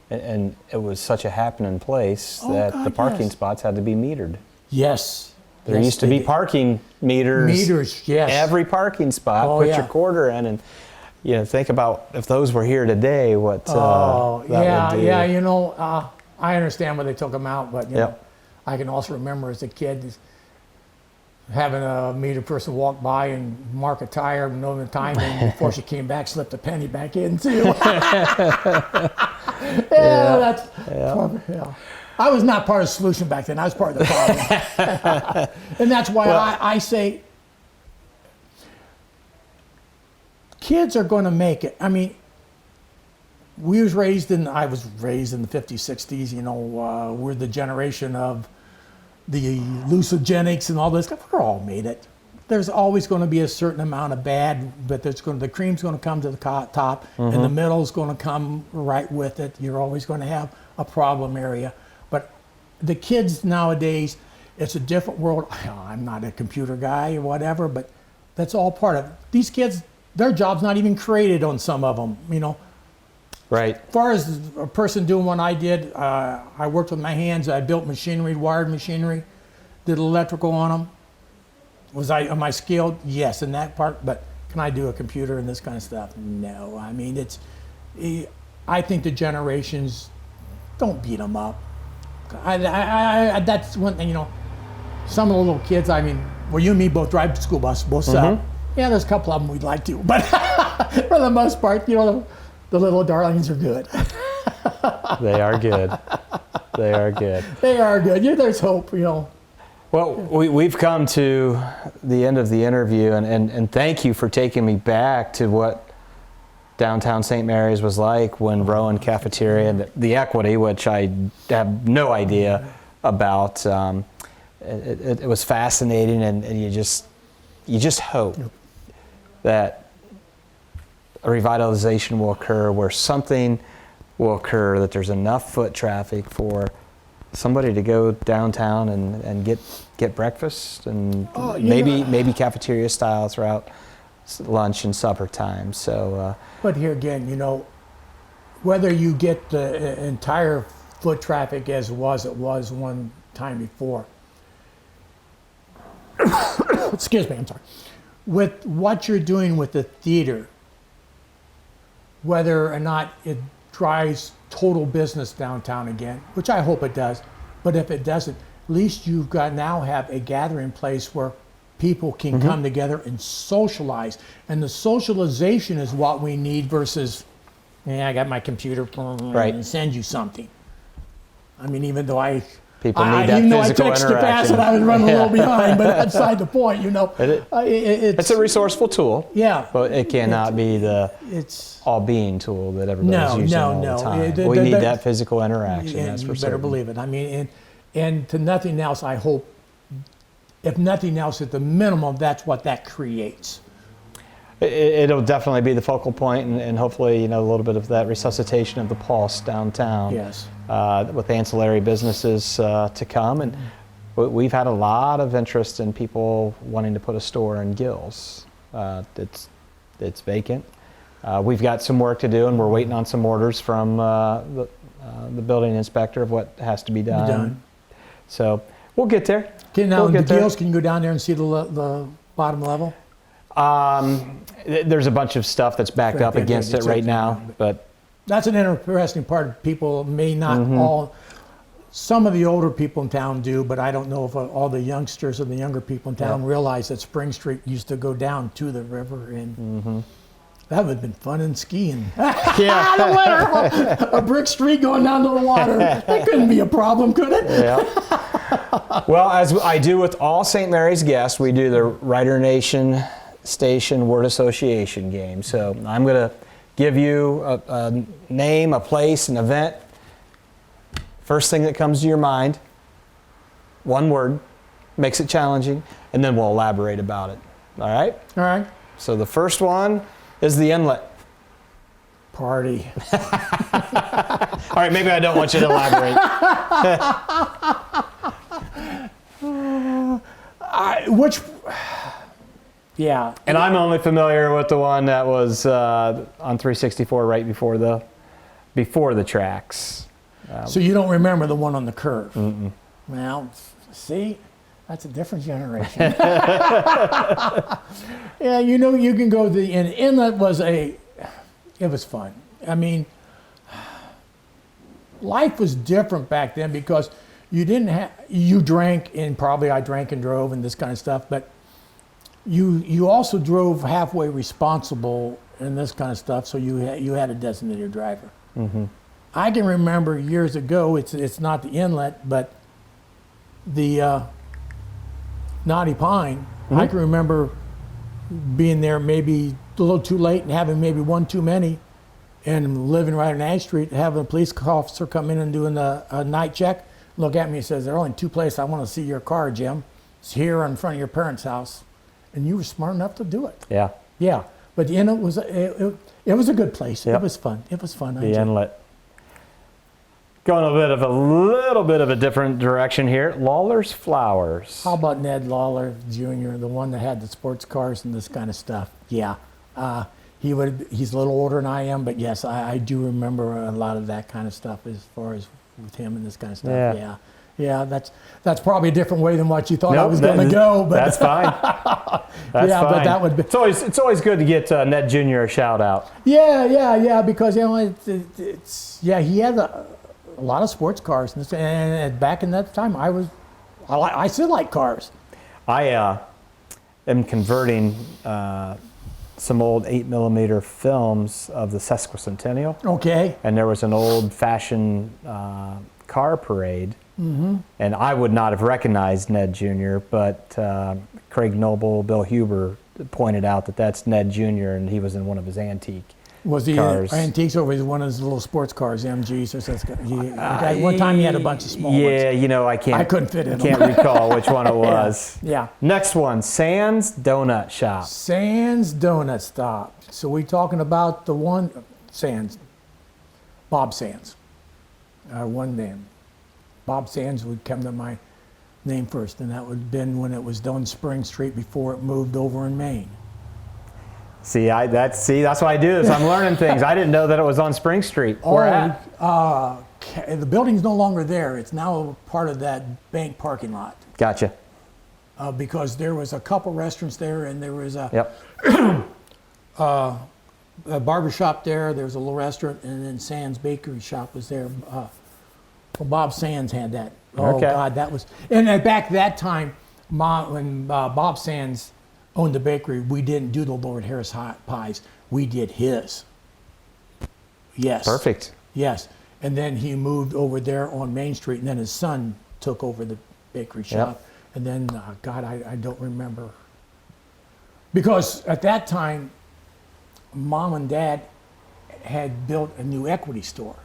And it was such a happening place that the parking spots had to be metered. Yes. There used to be parking meters. Meters, yes. Every parking spot, put your quarter in, and think about if those were here today, what that would do. I understand why they took them out, but I can also remember as a kid, having a meter person walk by and mark a tire, knowing the time, and before she came back, slipped a penny back in too. Yeah. I was not part of the solution back then. I was part of the problem. And that's why I say kids are going to make it. I mean, I was raised in the 50s, 60s, you know, we're the generation of the hallucinogenics and all this. We're all made it. There's always going to be a certain amount of bad, but the cream's going to come to the top, and the middle's going to come right with it. You're always going to have a problem area. But the kids nowadays, it's a different world. I'm not a computer guy or whatever, but that's all part of it. These kids, their job's not even created on some of them, you know. Right. As far as a person doing what I did, I worked with my hands. I built machinery, wired machinery, did electrical on them. Am I skilled? Yes, in that part. But can I do a computer and this kind of stuff? No. I mean, I think the generations, don't beat them up. That's one thing, you know. Some of the little kids, I mean, well, you and me both drive the school bus, both yeah, there's a couple of them we'd like to, but for the most part, you know, the little darlings are good. They are good. They are good. They are good. Yeah, there's hope, you know. Well, we've come to the end of the interview, and thank you for taking me back to what downtown St. Mary's was like when Rowen Cafeteria, and the equity, which I have no idea about. It was fascinating, and you just hope that a revitalization will occur, where something will occur, that there's enough foot traffic for somebody to go downtown and get breakfast, and maybe cafeteria style throughout lunch and supper time. So, but here again, you know, whether you get the entire foot traffic as it was one time before. Excuse me, I'm sorry. With what you're doing with the theater, whether or not it drives total business downtown again, which I hope it does, but if it doesn't, at least you've got now have a gathering place where people can come together and socialize. And the socialization is what we need versus, I got my computer and send you something. I mean, even though people need that physical interaction. I fast and I was running a little behind, but that's beside the point, you know. It's a resourceful tool. Yeah. But it cannot be the all-being tool that everybody's using all the time. We need that physical interaction, that's for certain. You better believe it. I mean, and to nothing else, I hope, if nothing else, at the minimum, that's what that creates. It'll definitely be the focal point, and hopefully, you know, a little bit of that resuscitation of the pulse downtown. Yes. With ancillary businesses to come, and we've had a lot of interest in people wanting to put a store in Gills. It's vacant. We've got some work to do, and we're waiting on some orders from the building inspector of what has to be done. So we'll get there. Okay, now the Gills, can you go down there and see the bottom level? There's a bunch of stuff that's backed up against it right now, but that's an interesting part. People may not all. Some of the older people in town do, but I don't know if all the youngsters and the younger people in town realize that Spring Street used to go down to the river, and that would have been fun and skiing. Yeah, the winter, a brick street going down to the water. That couldn't be a problem, could it? Yeah. Well, as I do with all St. Mary's guests, we do the Writer Nation Station Word Association game. So I'm going to give you a name, a place, an event. First thing that comes to your mind, one word, makes it challenging, and then we'll elaborate about it. All right? All right. So the first one is the inlet. Party. All right, maybe I don't want you to elaborate. Yeah. And I'm only familiar with the one that was on 364 right before the tracks. So you don't remember the one on the curve? Mm-mm. Well, see, that's a different generation. Yeah, you know, you can go the inlet it was fun. I mean, life was different back then because you didn't have, you drank, and probably I drank and drove and this kind of stuff, but you also drove halfway responsible and this kind of stuff, so you had a designated driver. Mm-hmm. I can remember years ago, it's not the inlet, but the Knotty Pine, Mm-hmm. I can remember being there maybe a little too late and having maybe one too many, and living right on Ag Street, having a police officer come in and doing a night check, look at me and says, there are only two places I want to see your car, Jim. It's here in front of your parents' house. And you were smart enough to do it. Yeah. Yeah. But the inlet was, it was a good place. Yep. It was fun. It was fun. The inlet. Going a little bit of a different direction here. Lawler's Flowers. How about Ned Lawler Jr., the one that had the sports cars and this kind of stuff? Yeah. He's a little older than I am, but yes, I do remember a lot of that kind of stuff as far as with him and this kind of stuff. Yeah. Yeah, that's probably a different way than what you thought I was going to go. But that's fine. That's yeah, fine. but that would be. It's always good to get Ned Jr. a shout out. Yeah, because he had a lot of sports cars and back in that time I still like cars. I am converting some old 8mm films of the Sesquicentennial. Okay. And there was an old-fashioned car parade. Mm-hmm. And I would not have recognized Ned Jr., but Craig Noble, Bill Huber pointed out that that's Ned Jr., and he was in one of his antique Was he cars. antiques or was he one of his little sports cars, MGs or something? One time he had a bunch of small ones. Yeah, I couldn't fit in can't recall which one it was. Yeah. Next one, Sands Donut Shop. Sands Donut Stop. So we talking about the one, Sands, Bob Sands. One name. Bob Sands would come to my name first, and that would have been when it was on Spring Street before it moved over in Maine. That's what I do. Is I'm learning things. I didn't know that it was on Spring Street. Where at? The building's no longer there. It's now part of that bank parking lot. Gotcha. Because there was a couple restaurants there, and there was a barber shop there. There was a little restaurant, and then Sands Bakery Shop was there. Bob Sands had that. Oh, Okay. God, that was... And back that time, when Bob Sands owned the bakery, we didn't do the Lord Harris pies. We did his. Yes. Perfect. Yes. And then he moved over there on Main Street, and then his son took over the bakery shop. And then, God, I don't remember. Because at that time, Mom and Dad had built a new equity store.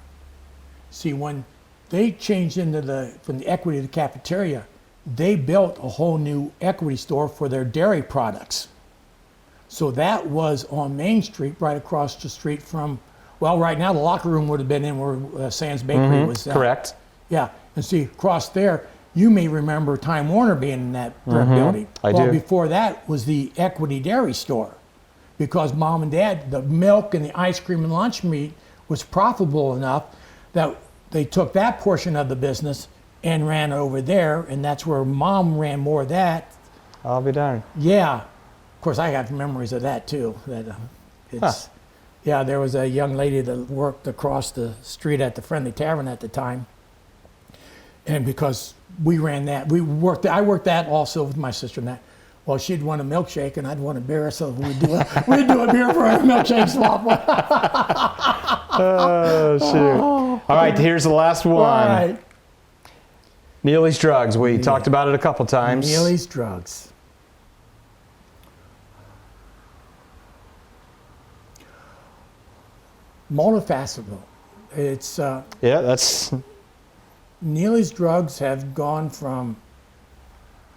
See, when they changed from the equity to the cafeteria, they built a whole new equity store for their dairy products. So that was on Main Street, right across the street from, well, right now the locker room would have been in where Sands Bakery was. Correct. Yeah, and see, across there, you may remember Time Warner being in that building. I do. Before that was the Equity Dairy Store, because Mom and Dad, the milk and the ice cream and lunch meat was profitable enough that they took that portion of the business and ran over there, and that's where Mom ran more of that. I'll be darned. Yeah, of course I have memories of that too. Yeah, there was a young lady that worked across the street at the Friendly Tavern at the time, and because we ran that, I worked that also with my sister and that. Well, she'd want a milkshake and I'd want a beer, so we'd do a beer for a milkshake swap. Oh, shoot. All right, here's the last one. All right. Neely's Drugs. We talked about it a couple times. Neely's Drugs. Multifaceted. It's that's... Neely's Drugs have gone from,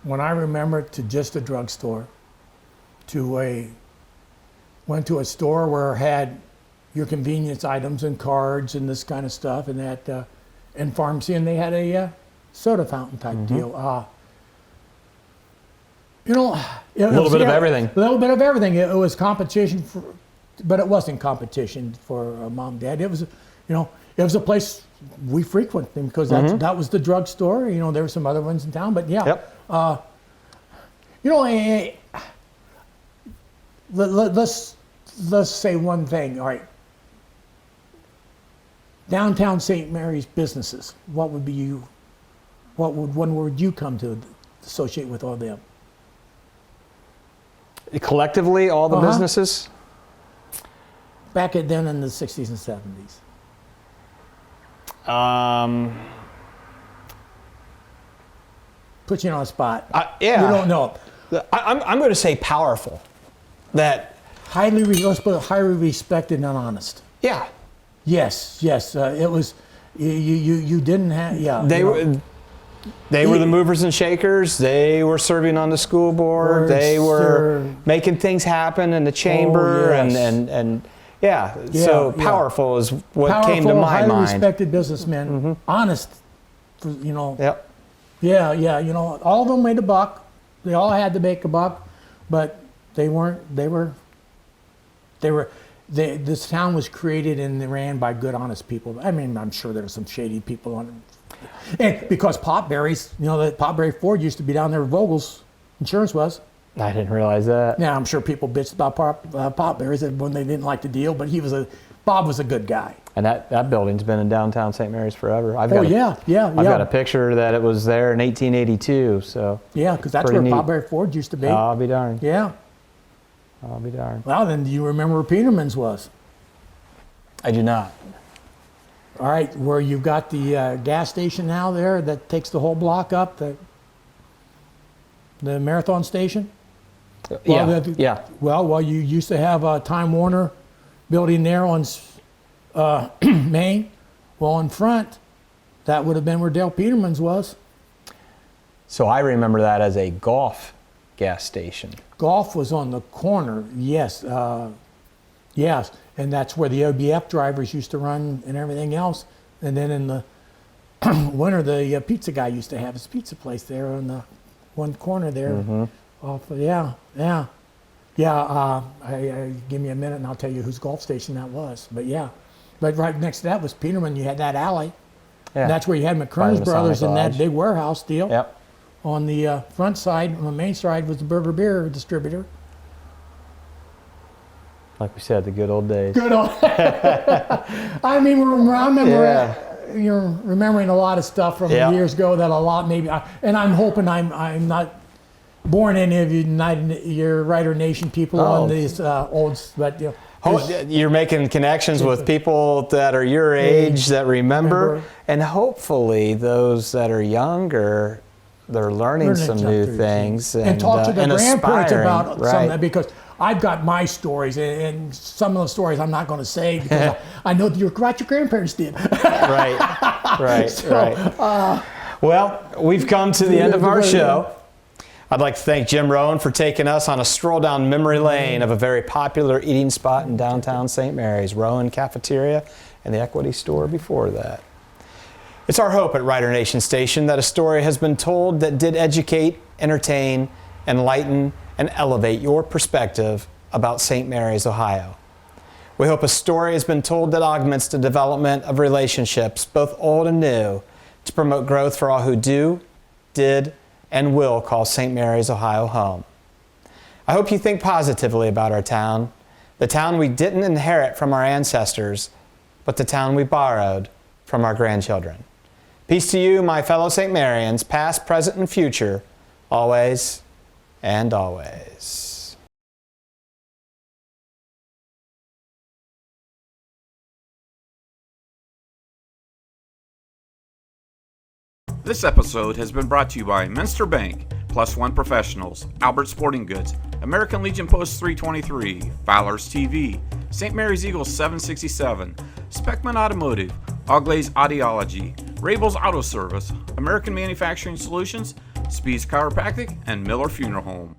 when I remember, to just a drugstore, went to a store where it had your convenience items and cards and this kind of stuff, and that and pharmacy, and they had a soda fountain type deal. A little bit of everything. A little bit of everything. It was competition but it wasn't competition for Mom and Dad. It was, it was a place we frequented because that was the drugstore. There were some other ones in town, but yeah. Yep. Let's say one thing. All right. Downtown St. Mary's businesses. What would be When would you come to associate with all them? Collectively, all the businesses? Back then in the 60s and 70s. Put you on the spot. Yeah. You don't know. I'm going to say powerful. That Let's put it, highly respected and honest. yeah. Yes. It was. You didn't have. Yeah. They were the movers and shakers. They were serving on the school board. They were making things happen in the chamber, and yeah. So powerful is what came to my highly mind. Respected businessmen, honest. You know. Yep. Yeah. You know, all of them made a buck. They all had to make a buck, but they weren't. This town was created and ran by good, honest people. I mean, I'm sure there were some shady people on it. And because Potberries, you know, that Potberry Ford used to be down there where Vogel's insurance was. I didn't realize that. Now, I'm sure people bitched about Potberries when they didn't like the deal, but Bob was a good guy. And that building's been in downtown St. Mary's forever. I've I've got a picture that it was there in 1882. So yeah, because that's where Potberry Ford used to be. I'll be darned. Yeah. I'll be darned. Well, then do you remember where Peterman's was? I do not. All right, where you've got the gas station now there that takes the whole block up, the Marathon station? Yeah. Well, you used to have a Time Warner building there on Main. Well, in front, that would have been where Dale Peterman's was. So I remember that as a golf gas station. Golf was on the corner, yes. Yes, and that's where the OBF drivers used to run and everything else. And then in the winter, the pizza guy used to have his pizza place there on the one corner there. Mm-hmm. Give me a minute and I'll tell you whose golf station that was. But right next to that was Peterman. You had that alley. Yeah. And that's where you had McKern's Brothers and that big warehouse deal. Yep. On the front side, on the main side, was the Burger Beer distributor. Like we said, the good old days. Good old. I mean, I remember you're remembering a lot of stuff from years ago that a lot maybe. And I'm hoping I'm not boring any of your Writer Nation people on these olds, but you know. You're making connections with people that are your age that remember, and hopefully those that are younger, they're learning some new things and talk to their grandparents about some of right. that, because I've got my stories, and some of the stories I'm not going to say because I know what your grandparents did. Right. Well, we've come to the end of our show. I'd like to thank Jim Rowan for taking us on a stroll down memory lane of a very popular eating spot in downtown St. Mary's, Rowen Cafeteria, and the Equity Store before that. It's our hope at Writer Nation Station that a story has been told that did educate, entertain, enlighten, and elevate your perspective about St. Mary's, Ohio. We hope a story has been told that augments the development of relationships, both old and new, to promote growth for all who do, did, and will call St. Mary's, Ohio home. I hope you think positively about our town, the town we didn't inherit from our ancestors, but the town we borrowed from our grandchildren. Peace to you, my fellow St. Marians, past, present, and future, always and always. This episode has been brought to you by Minster Bank, Plus One Professionals, Albert Sporting Goods, American Legion Post 323, Fowler's TV, St. Mary's Eagles 767, Speckman Automotive, Auglaze Audiology, Rabel's Auto Service, American Manufacturing Solutions, Speed's Chiropractic, and Miller Funeral Home.